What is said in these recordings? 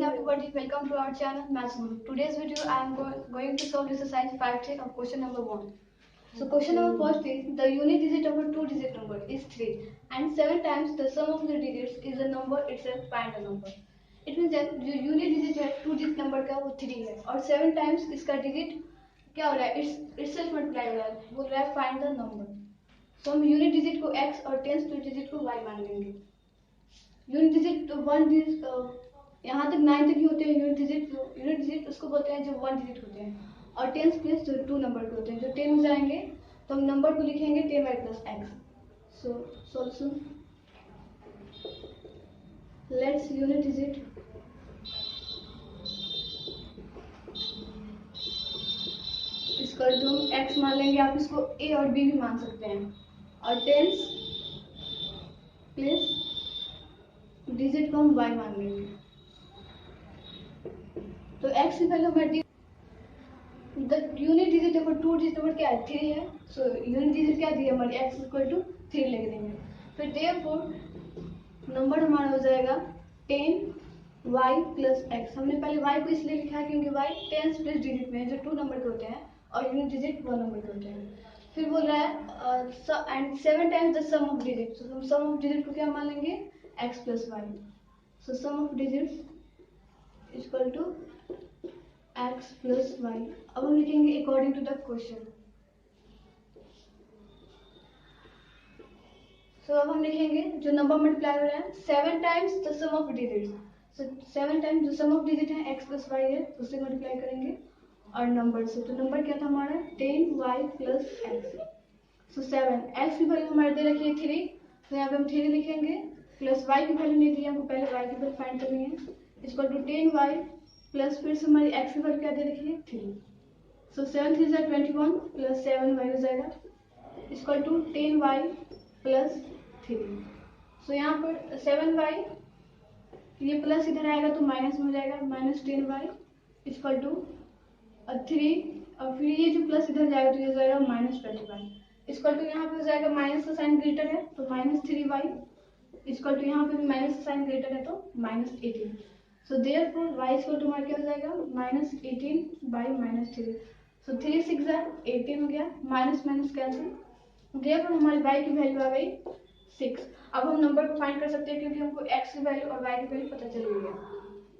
everybody, welcome to our channel Maths Guru. Today's video I am going to solve exercise 5 of question number 1. So question number first is the unit digit of a two-digit number is 3 and 7 times the sum of the digits is the number itself. Find the number. It means that जो unit digit है two digit number का वो 3 है और 7 times इसका digit क्या हो रहा है itself multiply हो रहा है, बोल रहा है find the number. So हम unit digit को x और tens place digit को y मान लेंगे. यूनिट डिजिट वन डिजिट यहाँ तक 9 तक ही होते हैं. यूनिट डिजिट उसको बोलते हैं जो 1 डिजिट होते हैं और टेंस प्लेस जो 2 नंबर के होते हैं. जो 10 हो जाएंगे तो हम नंबर को लिखेंगे 10y plus x. So solution let's unit digit इसका जो x मान लेंगे, आप इसको a और b भी मान सकते हैं, और टेंस प्लेस डिजिट को हम y मान लेंगे. तो x की वैल्यू हमारी the unit digit number two digit number क्या है 3 है. सो यूनिट डिजिट क्या दी है हमारी x इक्वल टू 3 लिख देंगे. फिर देयरफॉर नंबर हमारा हो जाएगा 10y plus x. हमने पहले y को इसलिए लिखा है क्योंकि y टेंस प्लेस डिजिट में है जो 2 नंबर के होते हैं और यूनिट डिजिट 1 नंबर के होते हैं. फिर बोल रहा है and 7 times the sum of digit. तो हम सम ऑफ डिजिट को क्या मान लेंगे x plus y. So sum of digits is equal to x plus y. अब हम लिखेंगे according to the question. So अब हम लिखेंगे जो नंबर मल्टीप्लाई हो रहा है 7 times the sum of digits. So 7 times जो sum of digit है x plus y है उससे मल्टीप्लाई करेंगे और नंबर से. तो नंबर क्या था हमारा 10y plus x. So 7 x की वैल्यू हमारे दे रखी है 3, तो यहाँ पे हम 3 लिखेंगे प्लस y की वैल्यू नहीं दी, हमको पहले y की वैल्यू फाइंड करनी है. इसको टू 10y प्लस फिर से हमारी x की वैल्यू क्या दे रखी है 3. सो 7 3 जा 21 प्लस 7y हो जाएगा. इसको टू 10y प्लस 3. सो यहाँ पर 7y ये प्लस इधर आएगा तो माइनस में हो जाएगा, माइनस 10y इसको टू 3 और फिर ये जो प्लस इधर जाएगा तो ये हो जाएगा माइनस 20y. इसको टू यहाँ पे हो जाएगा माइनस का साइन ग्रेटर है तो माइनस 3y. इसको टू यहाँ पे भी माइनस साइन ग्रेटर है तो minus 18. So therefore y equal to हमारा क्या हो जाएगा माइनस 18 बाई माइनस 3. सो 3 6 18 हो गया, माइनस माइनस कैंसिल. देयरफॉर हमारी y की वैल्यू आ गई 6. अब हम नंबर को फाइंड कर सकते हैं क्योंकि हमको x की वैल्यू और y की वैल्यू पता चल गई है.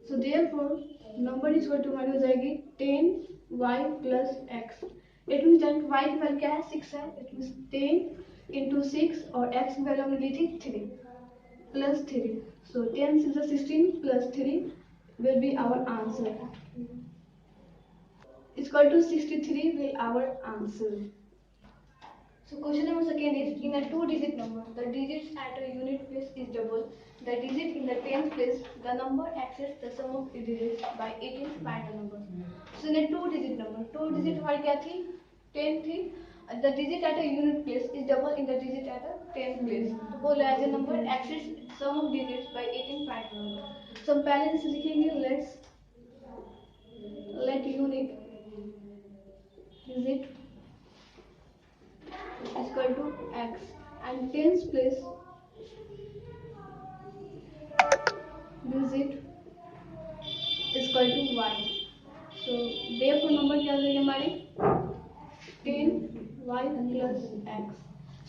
So therefore number equal to हमारी हो जाएगी 10y plus x. It means that y की वैल्यू क्या है 6 है. इट मींस 10 into 6 और x की वैल्यू हमने ली थी 3 plus 3. So 10 6 is 16 plus 3 will be our answer. It's equal to 63 will our answer. So question number second is in a two-digit number, the digits at a unit place is double. The digit in the tens place, the number access the sum of the digits by 18. Find the number. So in a two-digit number, two digit हमारी क्या थी 10 थी. The digit at a unit place is double in the digit at a tens place. तो बोल रहा है जो number access sum of digits by 18 find number. So हम पहले जैसे लिखेंगे let unit digit is equal to x and tens place digit is equal to y. So therefore number क्या हो जाएगी हमारी 10y plus x.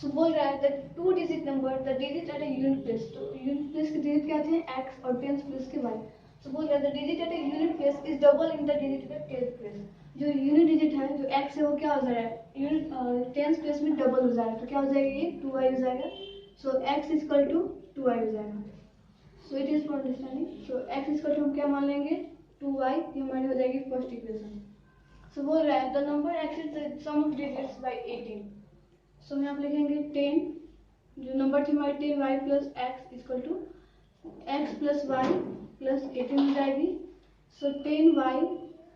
So बोल रहा है that two digit number the digit at a unit place. तो unit place के digit क्या थे x और tens place के y. So बोल रहा है the digit at a unit place is double in the digit at a tens place. जो unit digit है जो x है वो क्या हो जा रहा है unit tens place में double हो जा रहा है, तो क्या हो जाएगा ये 2y हो जाएगा. So x is equal to 2y हो जाएगा. So it is for understanding. So x is equal to हम क्या मान लेंगे 2y, ये हमारी हो जाएगी फर्स्ट इक्वेशन. So बोल रहा है the number access the sum of digits by 18. So हम यहाँ पे लिखेंगे 10 जो नंबर थी हमारी 10y plus x equal to x plus y plus 18 हो जाएगी. So 10y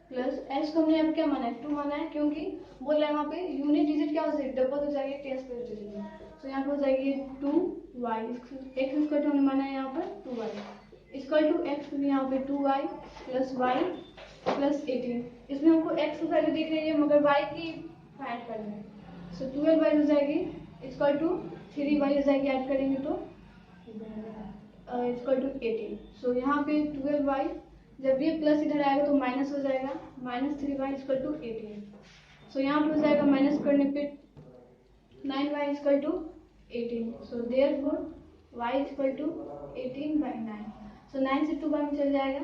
plus x को हमने यहाँ पे क्या माना है 2 माना है क्योंकि बोल रहा है वहाँ पे यूनिट डिजिट क्या हो जाएगी डबल हो जाएगी टेंस प्लेस डिजिट में. So यहाँ पे हो जाएगी 2y x इक्वल टू हमने माना है यहाँ पर 2y इक्वल टू x यहाँ पे 2y plus y प्लस 18. इसमें हमको x की वैल्यू दिख रही है मगर y की फाइंड करनी है. सो 12y हो जाएगी इक्वल टू 3y हो जाएगी, ऐड करेंगे तो इक्वल टू 18. सो यहाँ पे 12y जब ये प्लस इधर आएगा तो माइनस हो जाएगा, -3y इक्वल टू 18। सो यहाँ पर हो जाएगा माइनस करने पे 9y equal to 18। So therefore y equal to 18/9। So 9 से 2 बार में चल जाएगा।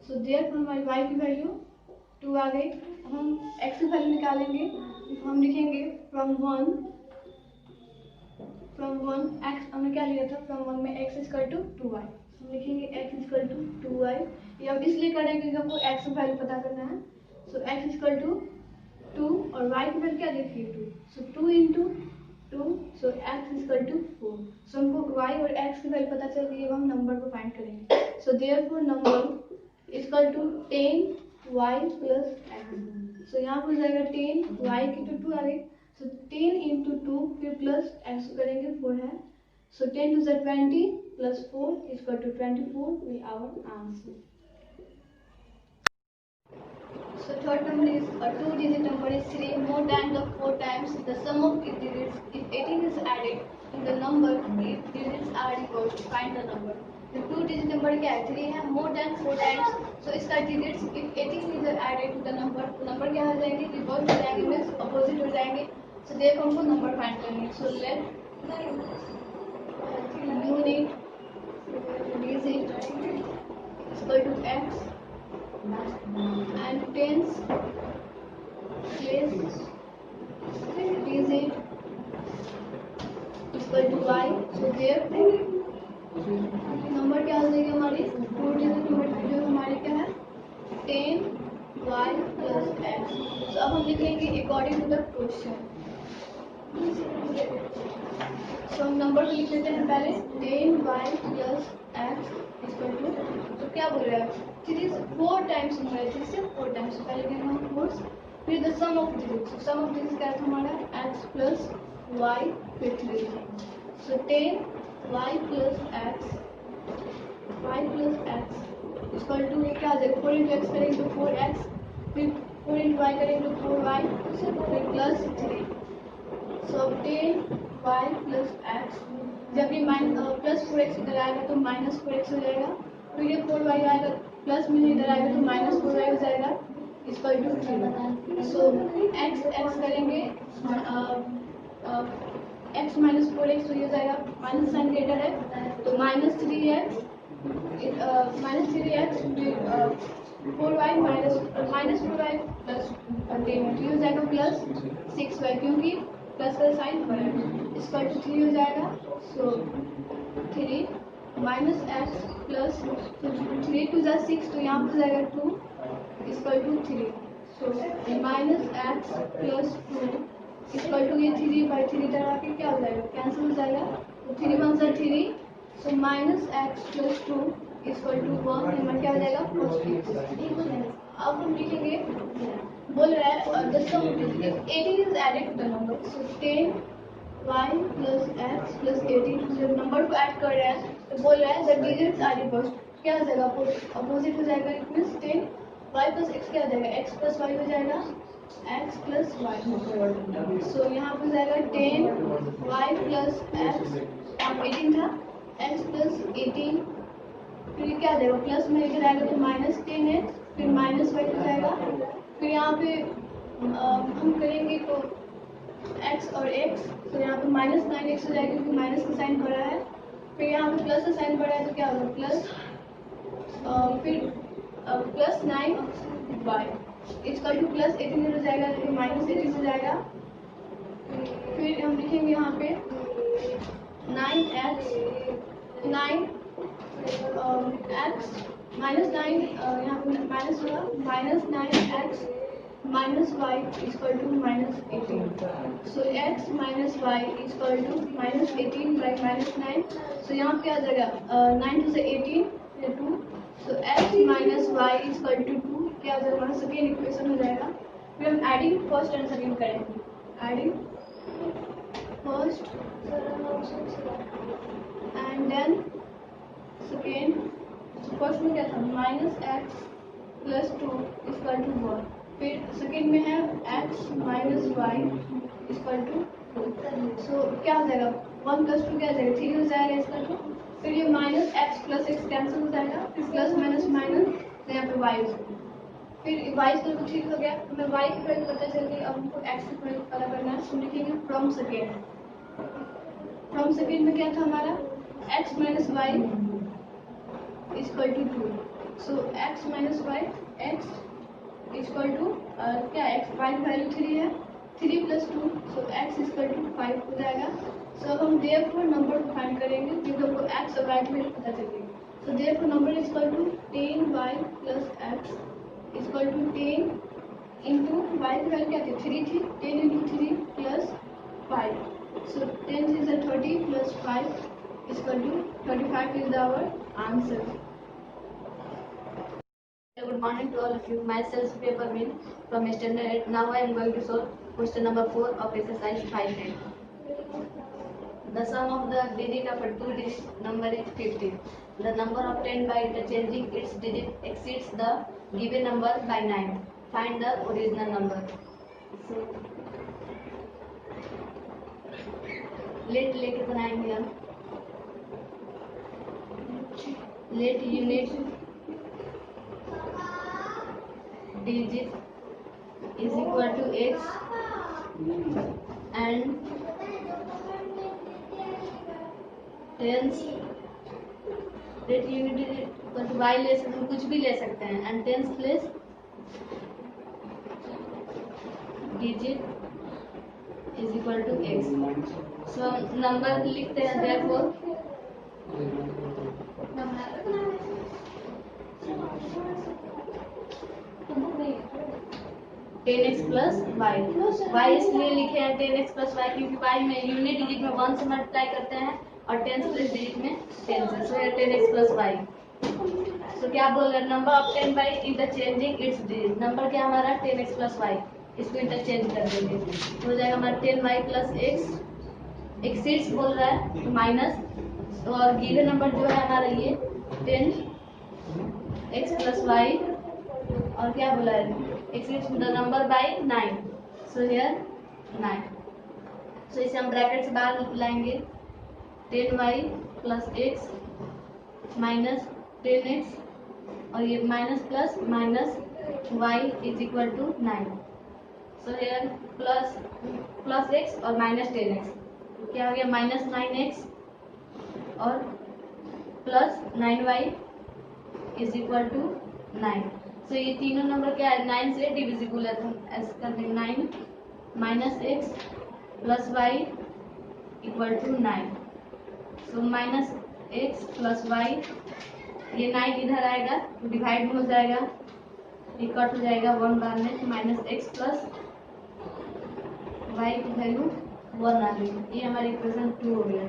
सो देयरफॉर हमारी y की वैल्यू 2 आ गई। हम x की वैल्यू निकालेंगे तो हम लिखेंगे फ्रॉम 1 x, हमने क्या लिया था, फ्रॉम 1 में x इक्वल टू 2y। हम लिखेंगे x इक्वल टू 2y। ये हम इसलिए करेंगे क्योंकि हमको x की वैल्यू पता करना है। सो x इक्वल टू 2 और y की वैल्यू क्या देखिए 2। So 2 into 2, so x equal to 4। So हमको y और x की वैल्यू पता चल गई। अब हम नंबर को फाइंड करेंगे। So therefore number equal to 10y plus x। So यहाँ पर हो जाएगा 10y की तो 2 आ गई। सो 10 इंटू 2 फिर प्लस x करेंगे 4 है। So 10 two 20 plus 4 equal to 24 will our answer. So third number is a 2-digit number is 3 more than the 4 times the sum of its digits. If 18 is added to the number, if digits are equal, find the number. The 2-digit number क्या है, 3 है, more than 4 times. So इसका digits if 18 is added to the number, तो number क्या हो जाएंगे, reverse हो जाएंगे, मीन्स अपोजिट हो जाएंगे। So देखो हमको नंबर फाइंड करनी है। So let unit digit equal to x and tens place digit equal to y. So therefore number क्या हो जाएगी हमारी 2 डिजिट नंबर जो हमारी क्या है 10y प्लस x। तो अब हम लिखेंगे अकॉर्डिंग टू द क्वेश्चन। सो हम नंबर को लिख लेते हैं पहले 10y plus x equal to, तो क्या बोल रहा है 3 से 4 टाइम्स नंबर है, 3 से 4 टाइम्स। पहले करेंगे हम 4, फिर the sum of digits. Sum of digits क्या था हमारा x प्लस y फिर 3। So 10y plus x equal to ये क्या आ जाएगा 4 इंटू एक्स करेंगे तो 4x, फिर 4 इंटू वाई करेंगे तो 4y, फिर plus 3। So 10y plus x, जब ये प्लस 4x इधर आएगा तो माइनस 4x हो जाएगा, फिर ये 4y आएगा प्लस में इधर आएगा तो माइनस 4y हो जाएगा इक्वल टू 3। सो x करेंगे x माइनस 4x तो ये हो जाएगा, माइनस साइन ग्रेटर है तो माइनस 3x फिर 4y माइनस 4y प्लस 10 हो जाएगा प्लस 6y, क्योंकि प्लस का साइन बड़ा है, इक्वल टू 3 हो जाएगा। So 3 minus x plus 3 to 6 तो यहाँ पर जाएगा 2 equal to 3। So minus x plus 2 equal to ये 3/3 इधर आके क्या हो जाएगा, कैंसिल हो जाएगा, तो 3 1 से 3। So minus x plus 2 equal to 1 number क्या हो जाएगा पॉजिटिव। अब हम लिखेंगे, बोल रहा है the sum of 18 is added to the number. So 10y plus x plus 18, जब नंबर को ऐड कर रहे हैं तो बोल रहा है द डिजिट्स आर इक्वल, क्या हो जाएगा अपोजिट हो जाएगा, it means 10y plus x क्या हो जाएगा x प्लस y हो जाएगा x प्लस y। सो यहाँ पे जाएगा 10y प्लस x 18 था x प्लस 18, फिर क्या आ जाएगा प्लस में इधर आएगा तो माइनस 10x फिर माइनस y हो जाएगा, फिर यहाँ पे हम करेंगे तो x और x, तो यहाँ पे माइनस 9x हो जाएगा क्योंकि माइनस का साइन बड़ा है, फिर यहाँ पे प्लस का साइन बड़ा है तो क्या होगा प्लस फिर plus 9y equal two plus 18 हो जाएगा तो माइनस 18 हो जाएगा। फिर हम लिखेंगे यहाँ पे 9x माइनस 9 यहाँ पे माइनस होगा minus 9x minus y equal to minus 18। So x minus y equal to minus 18 by minus 9। So यहाँ पे आ जाएगा 9 टू से 18 फिर 2। So x minus y equal to 2 क्या हो जाएगा हमारा सेकेंड इक्वेशन हो जाएगा। फिर हम एडिंग फर्स्ट एंड सेकेंड करेंगे, adding first and then second. First में क्या था minus x plus 2 equal to 1, फिर सेकेंड में है x minus y equal to 2। So क्या हो जाएगा 1 प्लस 2 क्या हो जाएगा 3 हो जाएगा इक्वल टू, फिर ये minus x plus x cancel हो जाएगा, फिर प्लस माइनस माइनस तो यहाँ पे वाई, फिर वाई स्क्वायर को 3 हो गया, हमें वाई की वैल्यू पता चल गई। अब हमको एक्स की वैल्यू पता करना है, तो लिखेंगे फ्रॉम सेकेंड। फ्रॉम सेकेंड में क्या था हमारा, x minus y equal to 2। So x minus y, x equal to क्या, एक्स वाई की वैल्यू 3 है, 3 plus 2, so x equal to 5 हो जाएगा। सो अब हम देयरफॉर नंबर को फाइंड करेंगे क्योंकि हमको एक्स और वाई की वैल्यू पता चल गई। So therefore number equal to 10y plus x equal to 10 into y की वैल्यू क्या थी, 3 थी, 10 into 3 plus 5। So 10 is 30 plus 5 equal to 35 is our answer. Good morning to all of you. Myself Paper Min from Standard 8. Now I am going to solve question number 4 of exercise 5. The sum of the digit of a two-digit number is 15. The number obtained by interchanging its digit exceeds the given number by 9. Find the original number. So, लेके बनाएंगे हम. Let unit digit is equal to x and tens, let unit is equal to y ले सकते हैं, कुछ भी ले सकते हैं, and tens place digit is equal to x. So number लिखते हैं, therefore 10x plus Y. Y इसलिए लिखे हैं 10x प्लस वाई क्योंकि वाई में यूनिट डिजिट में 1 से मल्टीप्लाई करते हैं और 10 प्लस डिजिट में 10 से, सो 10x प्लस वाई। सो क्या बोल रहे हैं, number obtain by interchanging it's digit. Number क्या हमारा 10x प्लस वाई, इसको इंटरचेंज कर देंगे, हो जाएगा हमारा 10y प्लस एक्स। एक्सिड्स बोल रहा है माइनस, और गिवन नंबर जो है हमारा ये 10x प्लस वाई, और क्या बोला है, exceeds the number by 9. So here 9. So इसे हम ब्रैकेट से बाहर लाएंगे, 10y plus x minus 10x, और ये minus plus minus y is equal to 9. So here plus x और माइनस 10x, क्या हो गया माइनस 9x और plus 9y is equal to 9. तो ये तीनों नंबर क्या है, 9 से डिविजिबल है, तो ऐसे कर देंगे 9 minus x plus y equal to 9. So minus x plus y, ये 9 इधर आएगा तो डिवाइड हो जाएगा, ये कट हो जाएगा 1 बार में, तो माइनस एक्स प्लस वाई की वैल्यू 1 आ गई। ये हमारी इक्वेशन 2 हो गया।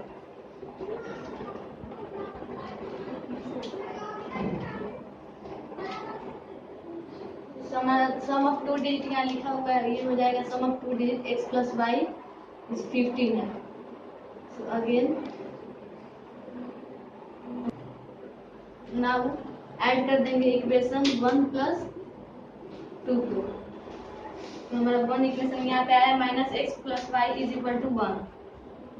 सम ऑफ टू डिजिट यहाँ लिखा हुआ है, ये हो जाएगा sum of two digit x plus Y is 15 है। सो अगेन नाउ ऐड कर देंगे इक्वेशन 1 प्लस 2 को, तो हमारा 1 इक्वेशन यहाँ पे आया, minus x plus Y is equal to 1,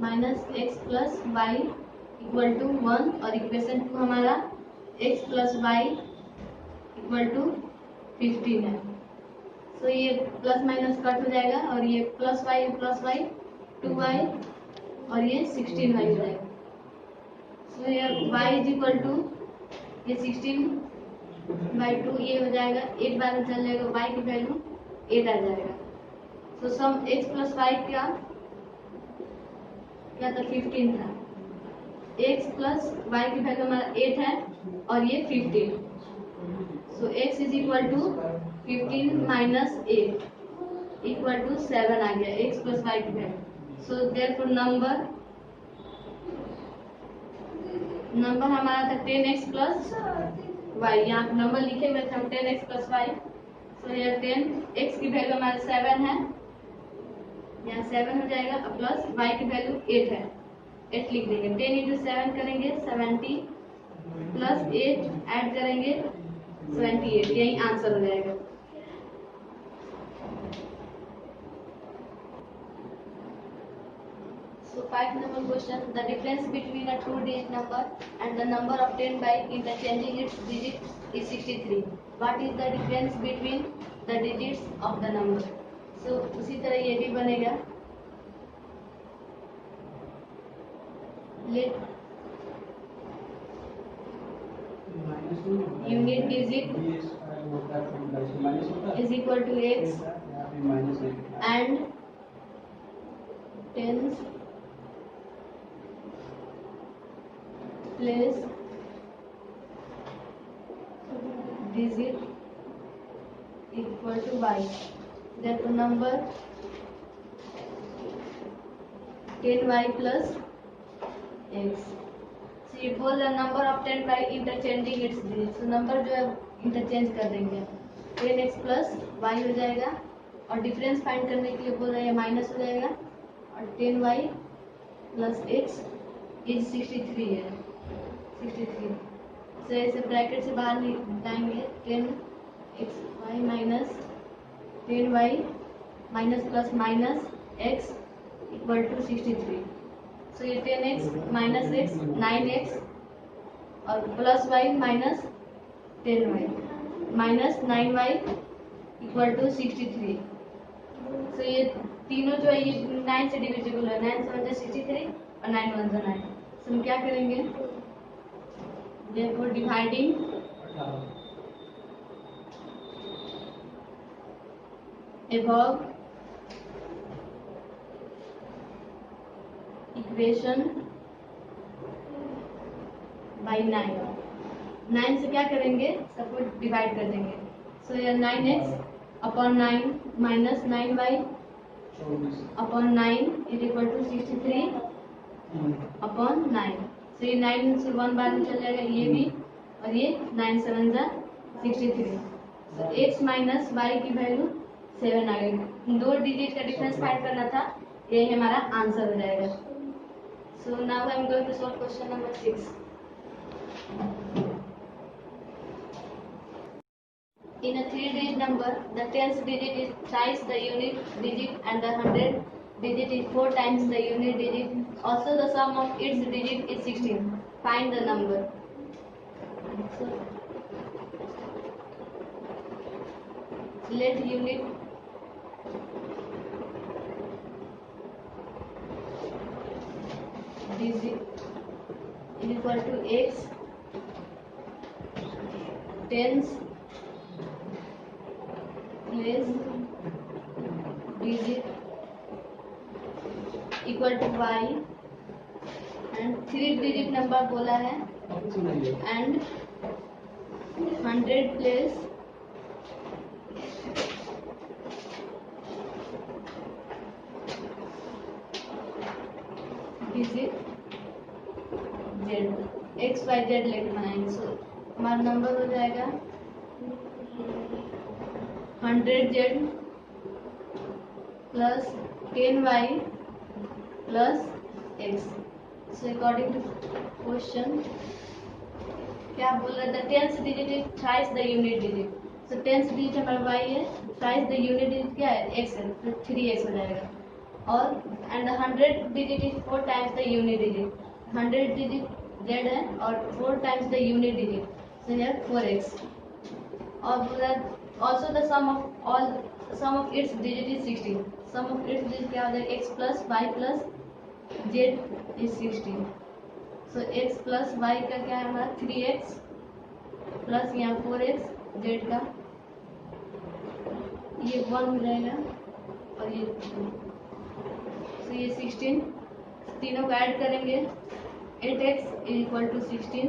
minus x plus y equal to 1, और इक्वेशन 2 हमारा x plus y equal to 15 है। सो ये प्लस माइनस कट हो जाएगा, और ये प्लस वाई 2y, और ये 16y हो जाएगा। सो ये y इज इक्वल टू ये 16/2, ये हो जाएगा 8 बार में चल जाएगा, y की वैल्यू 8 आ जाएगा। सो सम x प्लस वाई क्या था, 15 था, x प्लस वाई की वैल्यू हमारा 8 है और ये 15। So x is equal to 15 minus 8 equal to 7 आ गया, x plus y की वैल्यू। So therefore नंबर हमारा था 10x plus y, यहाँ पे नंबर लिखे हुए थे हम 10x plus y। So यहाँ 10x की वैल्यू हमारा 7 है, यहाँ 7 हो जाएगा, प्लस y की वैल्यू 8 है, 8 लिख देंगे, 10 इंटू 7 करेंगे 70 प्लस 8 ऐड करेंगे 78, यही आंसर हो जाएगा। सो 5 number question. The difference between a two-digit number and the number obtained by interchanging its digits is 63. What is the difference between the digits of the number? So उसी तरह ये भी बनेगा. Let unit digit is equal to x and tens place digit equal to y. Therefore number 10y plus x. So ये बोल रहा number obtained by interchanging it's digit. So number जो है इंटरचेंज कर देंगे. 10x प्लस y हो जाएगा और डिफरेंस फाइंड करने के लिए बोल रहे हैं माइनस हो जाएगा और 10y प्लस x इज 63 है. 63. So ऐसे ब्रैकेट से बाहर निकालेंगे 10xy minus 10y minus plus minus x equal to 63. So ये 10x माइनस x 9x और plus y minus 10y minus 9y equal to 63. So ये तीनों जो है ये 9 से डिविजिबल है. 9 7 जा 63 और 9 1 जा 9. So हम क्या करेंगे? Therefore dividing above equation by 9. 9 से क्या करेंगे? सबको डिवाइड कर देंगे. सो ये 9x upon 9 minus 9y upon 9 is equal to 63 upon 9. So ये 9 से 1 बार में चल जाएगा ये भी और ये 9 7 जा 63. सो x माइनस y की वैल्यू 7 आ गई. 2 डिजिट का डिफरेंस फाइंड करना था. ये हमारा आंसर हो जाएगा. So now I am going to solve question number 6. In a 3-digit number, the tens digit is thrice the unit digit and the 100 digit is 4 times the unit digit. Also the sum of its digit is 16. Find the number. So, let unit digit is equal to x tens place digit equal to y and 3 digit number बोला है and 100 place digit z x y z लेके बनाएंगे. सो हमारा number हो जाएगा 100z plus 10y plus x. So according to question क्या बोल रहा है? The tenth digit is thrice the unit digit. So tenth digit हमारा y है, थ्राइस द यूनिट डिजिट क्या है? x है, तो 3x हो जाएगा. और and 100 digit is 4 times the unit digit. 100 digit z है और 4 times the unit digit. So here 4x. और also the sum of its digit is 16. sum of its digit क्या हो जाएगा? x plus y plus z is 16. so x plus y का क्या है हमारा? 3x प्लस यहाँ 4x z का ये 1 हो जाएगा और ये 2. so ये 16 तीनों को ऐड करेंगे. 8x is equal to 16.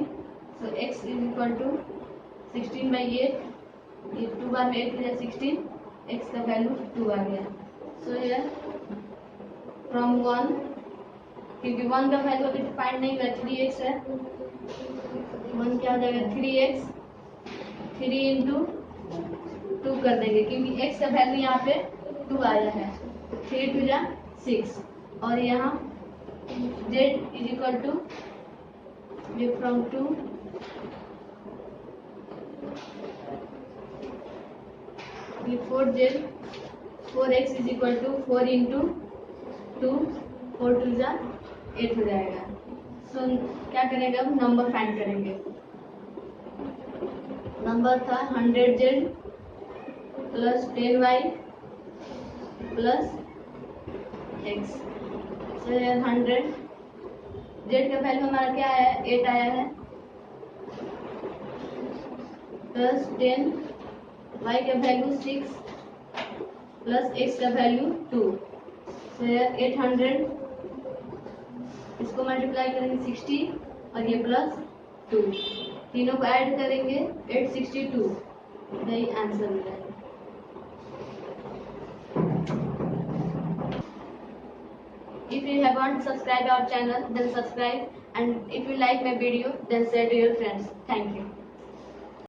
so x is equal to 16 by 8. ये 2 बार में 8 है 16. x का वैल्यू 2 आ गया. so here from 1 क्योंकि 1 का वैल्यू अभी फाइंड नहीं हुआ 3x है. 1 क्या हो जाएगा? 3x 3 इंटू 2 कर देंगे क्योंकि x का वैल्यू यहाँ पे 2 आया है. 3 2 जा 6 और यहाँ z is equal to from 2 ये 4z 4x is equal to 4 into 2 4 2 जा 8 हो जाएगा। सो क्या करेंगे, अब नंबर फाइंड करेंगे। नंबर था 100z plus 10y plus x। सो 100 z का वैल्यू हमारा क्या आया है, 8 आया है, प्लस 10 y का वैल्यू 6 प्लस x का वैल्यू 2। सो 800, इसको मल्टीप्लाई करेंगे 60 और ये प्लस 2, तीनों को ऐड करेंगे 862, यही आंसर हो जाएगा। If you haven't subscribed our channel, then subscribe, and if you like my video, then share to your friends. Thank you.